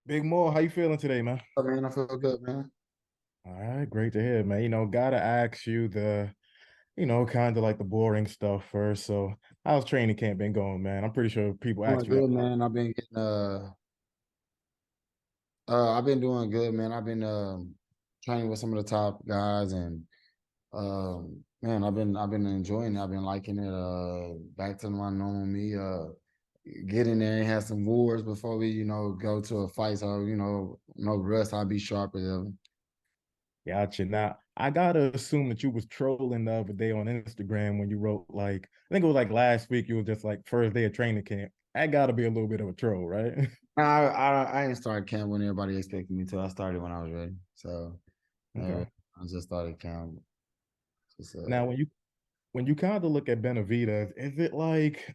Big Mo, how you feeling today, man? Oh, man, I feel good, man. All right, great to hear, man. Gotta ask you kind of like the boring stuff first. So, how's training camp been going, man? I'm pretty sure people Doing asked you that. good, man. I've been doing good, man. I've been training with some of the top guys, and man, I've been enjoying it. I've been liking it. Back to my normal me. Get in there and have some wars before we, go to a fight. So, no rust. I'll be sharp as ever. Gotcha. Now, I gotta assume that you was trolling the other day on Instagram when you wrote like, I think it was like last week, you was just like first day of training camp. That gotta be a little bit of a troll, right? I didn't start camp when everybody expected me to. I started when I was ready. So Okay. I just started camp. Just Now, when you kind of look at Benavidez, is it like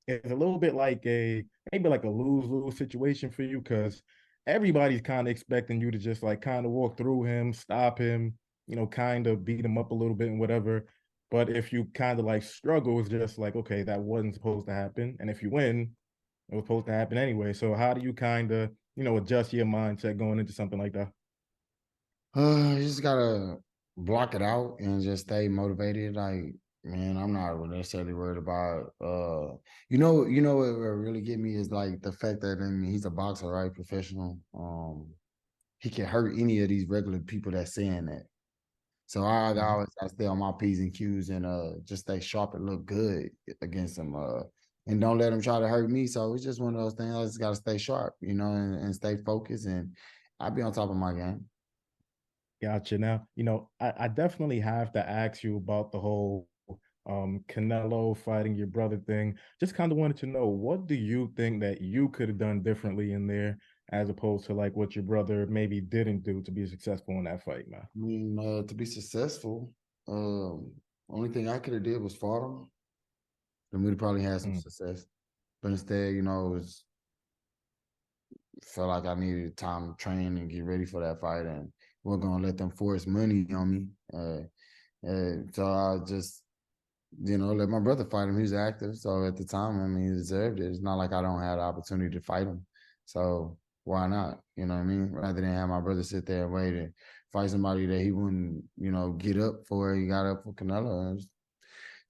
it's a little bit like a maybe like a lose-lose situation for you because everybody's kind of expecting you to just like kind of walk through him, stop him, kind of beat him up a little bit and whatever. But if you kind of like struggle, it's just like, okay, that wasn't supposed to happen. And if you win, it was supposed to happen anyway. So how do you kind of, adjust your mindset going into something like that? You just gotta block it out and just stay motivated. Like, man, I'm not necessarily worried about what really get me is like the fact that I mean he's a boxer, right? Professional. He can hurt any of these regular people that's saying that. So I Mhm. always gotta stay on my P's and Q's and just stay sharp and look good against them. And don't let them try to hurt me. So it's just one of those things. I just gotta stay sharp, and stay focused and I'll be on top of my game. Gotcha. Now, I definitely have to ask you about the whole Canelo fighting your brother thing. Just kind of wanted to know what do you think that you could have done differently in there as opposed to like what your brother maybe didn't do to be successful in that fight, man. I mean, to be successful, only thing I could have did was fought him, and we'd probably had some Mm. success. But instead, it was felt like I needed time to train and get ready for that fight, and we're gonna let them force money on me. So I just, let my brother fight him. He was active, so at the time, I mean, he deserved it. It's not like I don't have the opportunity to fight him, so why not? You know what I mean? Rather than have my brother sit there and wait and fight somebody that he wouldn't, get up for. He got up for Canelo, and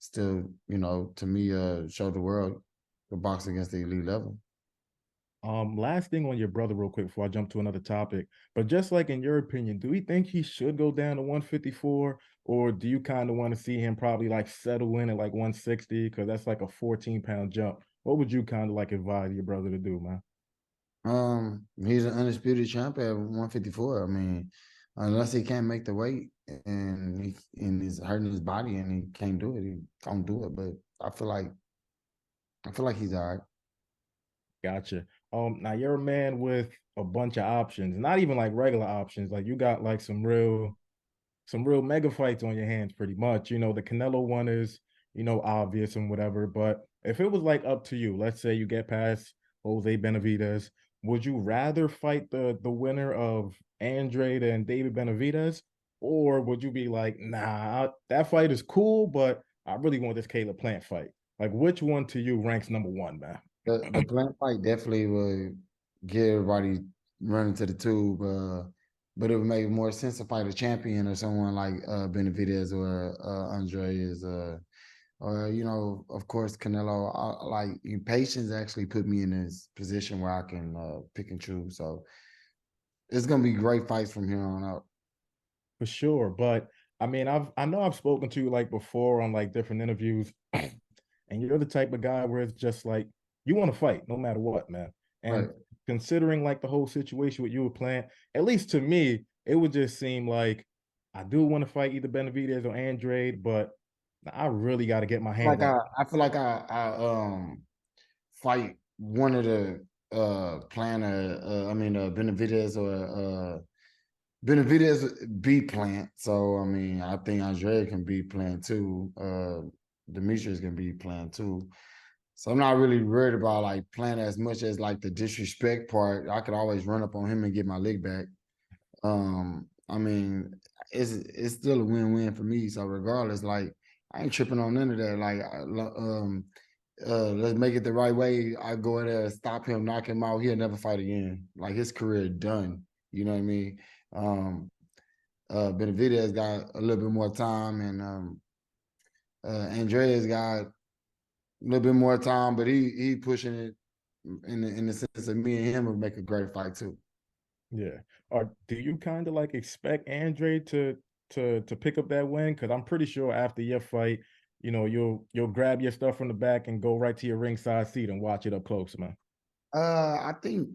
still, to me, show the world the box against the elite level. Last thing on your brother, real quick, before I jump to another topic. But just like in your opinion, do you think he should go down to 154, or do you kind of want to see him probably like settle in at like 160? Because that's like a 14-pound jump. What would you kind of like advise your brother to do, man? He's an undisputed champ at 154. I mean, unless he can't make the weight and he's hurting his body and he can't do it, he don't do it. But I feel like he's all right. Gotcha. Now you're a man with a bunch of options, not even like regular options. Like you got like some real mega fights on your hands, pretty much. The Canelo one is, obvious and whatever. But if it was like up to you, let's say you get past Jose Benavidez, would you rather fight the winner of Andrade and David Benavidez, or would you be like, nah, that fight is cool, but I really want this Caleb Plant fight? Like, which one to you ranks number one, man? The plant fight definitely would get everybody running to the tube, but it would make more sense to fight a champion or someone like Benavidez or Andrade or of course Canelo. Like patience actually put me in this position where I can pick and choose. So it's gonna be great fights from here on out. For sure. But I mean, I know I've spoken to you like before on like different interviews, and you're the type of guy where it's just like you want to fight no matter what, man. Right. And considering like the whole situation with you with Plant, at least to me, it would just seem like I do want to fight either Benavidez or Andrade, but I really got to get my hands Like on. I feel like fight one of the planner I mean Benavidez or Benavidez beat Plant. So I mean I think Andre can beat Plant too. Demetrius can beat Plant too. So I'm not really worried about like Plant as much as like the disrespect part. I could always run up on him and get my leg back. I mean, it's still a win-win for me. So regardless, like I ain't tripping on none of that. Like, let's make it the right way. I go in there, stop him, knock him out. He'll never fight again. Like his career done. You know what I mean? Benavidez got a little bit more time, and Andrade's got a little bit more time, but he pushing it in the sense of me and him would make a great fight too. Yeah. Or do you kind of like expect Andre to pick up that win? Because I'm pretty sure after your fight, you'll grab your stuff from the back and go right to your ringside seat and watch it up close, man. I think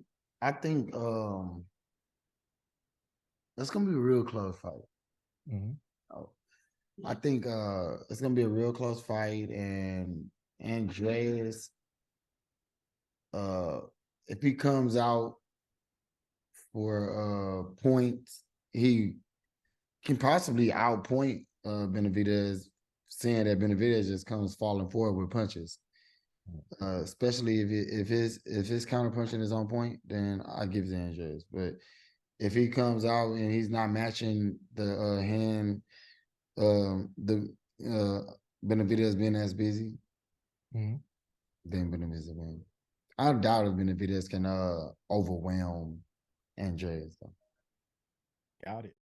it's gonna be a real close fight. Mhm. Oh, I think it's gonna be a real close fight, and Andreas, uh, if he comes out for points, he can possibly outpoint Benavidez, saying that Benavidez just comes falling forward with punches. Especially if his counter punching is on point, then I give it to Andreas. But if he comes out and he's not matching the hand, the Benavidez being as busy, Mhm. then Benavidez win. I doubt if Benavidez can overwhelm Andreas though. Got it.